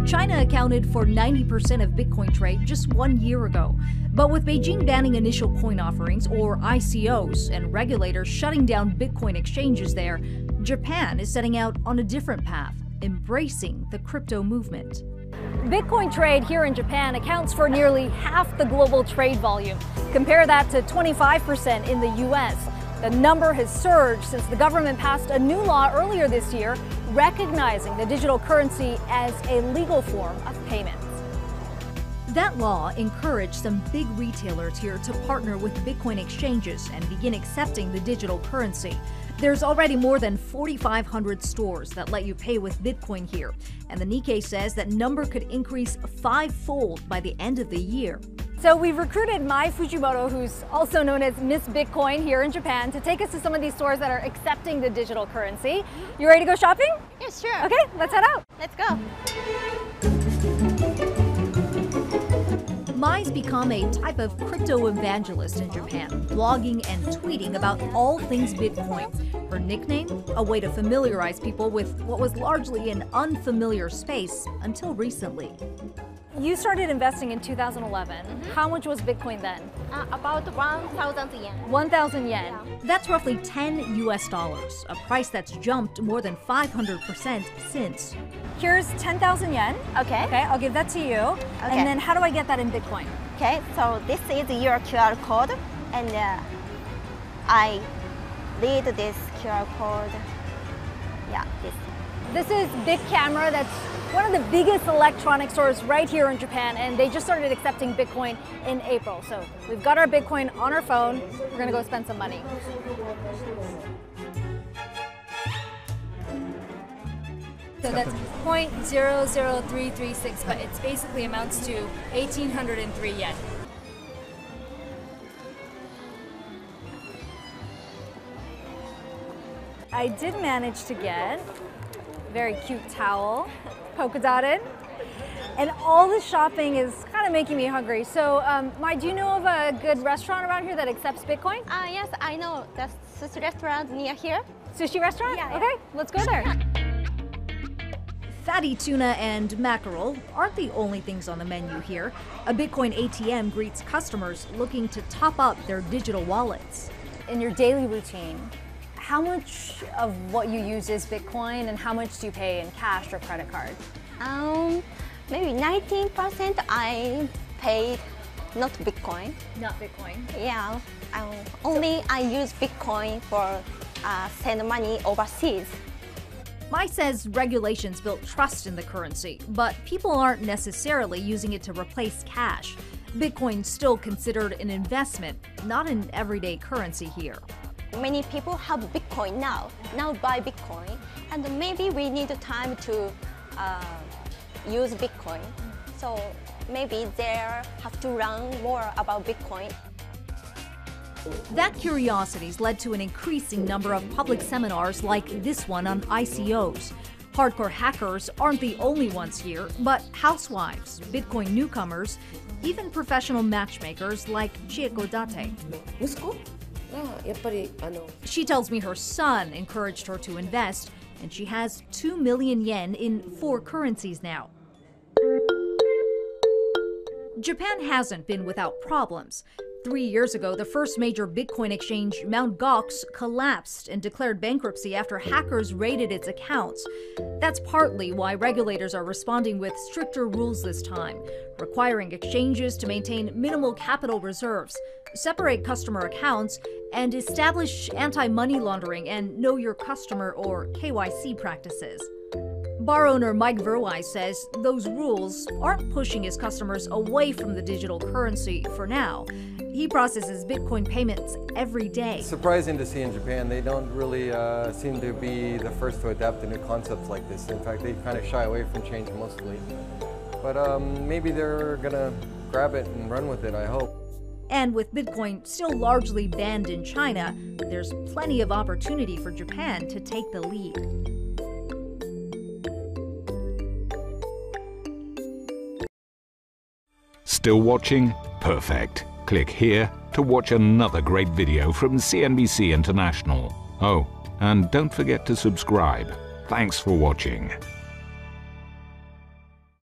China accounted for 90% of Bitcoin trade just 1 year ago. But with Beijing banning initial coin offerings, or ICOs, and regulators shutting down Bitcoin exchanges there, Japan is setting out on a different path, embracing the crypto movement. Bitcoin trade here in Japan accounts for nearly half the global trade volume. Compare that to 25% in the US. The number has surged since the government passed a new law earlier this year recognizing the digital currency as a legal form of payment. That law encouraged some big retailers here to partner with Bitcoin exchanges and begin accepting the digital currency. There's already more than 4,500 stores that let you pay with Bitcoin here, and the Nikkei says that number could increase fivefold by the end of the year. So we've recruited Mai Fujimoto, who's also known as Miss Bitcoin here in Japan, to take us to some of these stores that are accepting the digital currency. You ready to go shopping? Yeah, sure. Okay, let's head out. Let's go. Mai's become a type of crypto evangelist in Japan, blogging and tweeting about all things Bitcoin. Her nickname, a way to familiarize people with what was largely an unfamiliar space until recently. You started investing in 2011. How much was Bitcoin then? About 1,000 yen. 1,000 yen. Yeah. That's roughly $10 US, a price that's jumped more than 500% since. Here's 10,000 yen. Okay. Okay, I'll give that to you. Okay. And then how do I get that in Bitcoin? Okay, so this is your QR code, and I read this QR code. Yeah, this. This is Big Camera. That's one of the biggest electronic stores right here in Japan, and they just started accepting Bitcoin in April. So we've got our Bitcoin on our phone. We're gonna go spend some money. So that's 0.00336, but it basically amounts to 1,803 yen. I did manage to get a very cute towel, polka dotted. And all the shopping is kind of making me hungry. So, Mai, do you know of a good restaurant around here that accepts Bitcoin? Yes, I know. The sushi restaurant near here. Sushi restaurant? Yeah. Okay, let's go there. Fatty tuna and mackerel aren't the only things on the menu here. A Bitcoin ATM greets customers looking to top up their digital wallets. In your daily routine, how much of what you use is Bitcoin and how much do you pay in cash or credit card? Maybe 19% I paid not Bitcoin. Not Bitcoin. Yeah, only I use Bitcoin for send money overseas. Mai says regulations built trust in the currency, but people aren't necessarily using it to replace cash. Bitcoin's still considered an investment, not an everyday currency here. Many people have Bitcoin now buy Bitcoin, and maybe we need time to use Bitcoin. So maybe they have to learn more about Bitcoin. That curiosity's led to an increasing number of public seminars like this one on ICOs. Hardcore hackers aren't the only ones here, but housewives, Bitcoin newcomers, even professional matchmakers like Chieko Date. She tells me her son encouraged her to invest, and she has 2 million yen in 4 currencies now. Japan hasn't been without problems. 3 years ago, the first major Bitcoin exchange, Mt. Gox, collapsed and declared bankruptcy after hackers raided its accounts. That's partly why regulators are responding with stricter rules this time, requiring exchanges to maintain minimal capital reserves, separate customer accounts, and establish anti-money laundering and know your customer or KYC practices. Bar owner Mike Verwij says those rules aren't pushing his customers away from the digital currency for now. He processes Bitcoin payments every day. It's surprising to see in Japan, they don't really seem to be the first to adapt to new concepts like this. In fact, they kind of shy away from change mostly. But maybe they're gonna grab it and run with it, I hope. And with Bitcoin still largely banned in China, there's plenty of opportunity for Japan to take the lead. Still watching? Perfect. Click here to watch another great video from CNBC International. Oh, and don't forget to subscribe. Thanks for watching.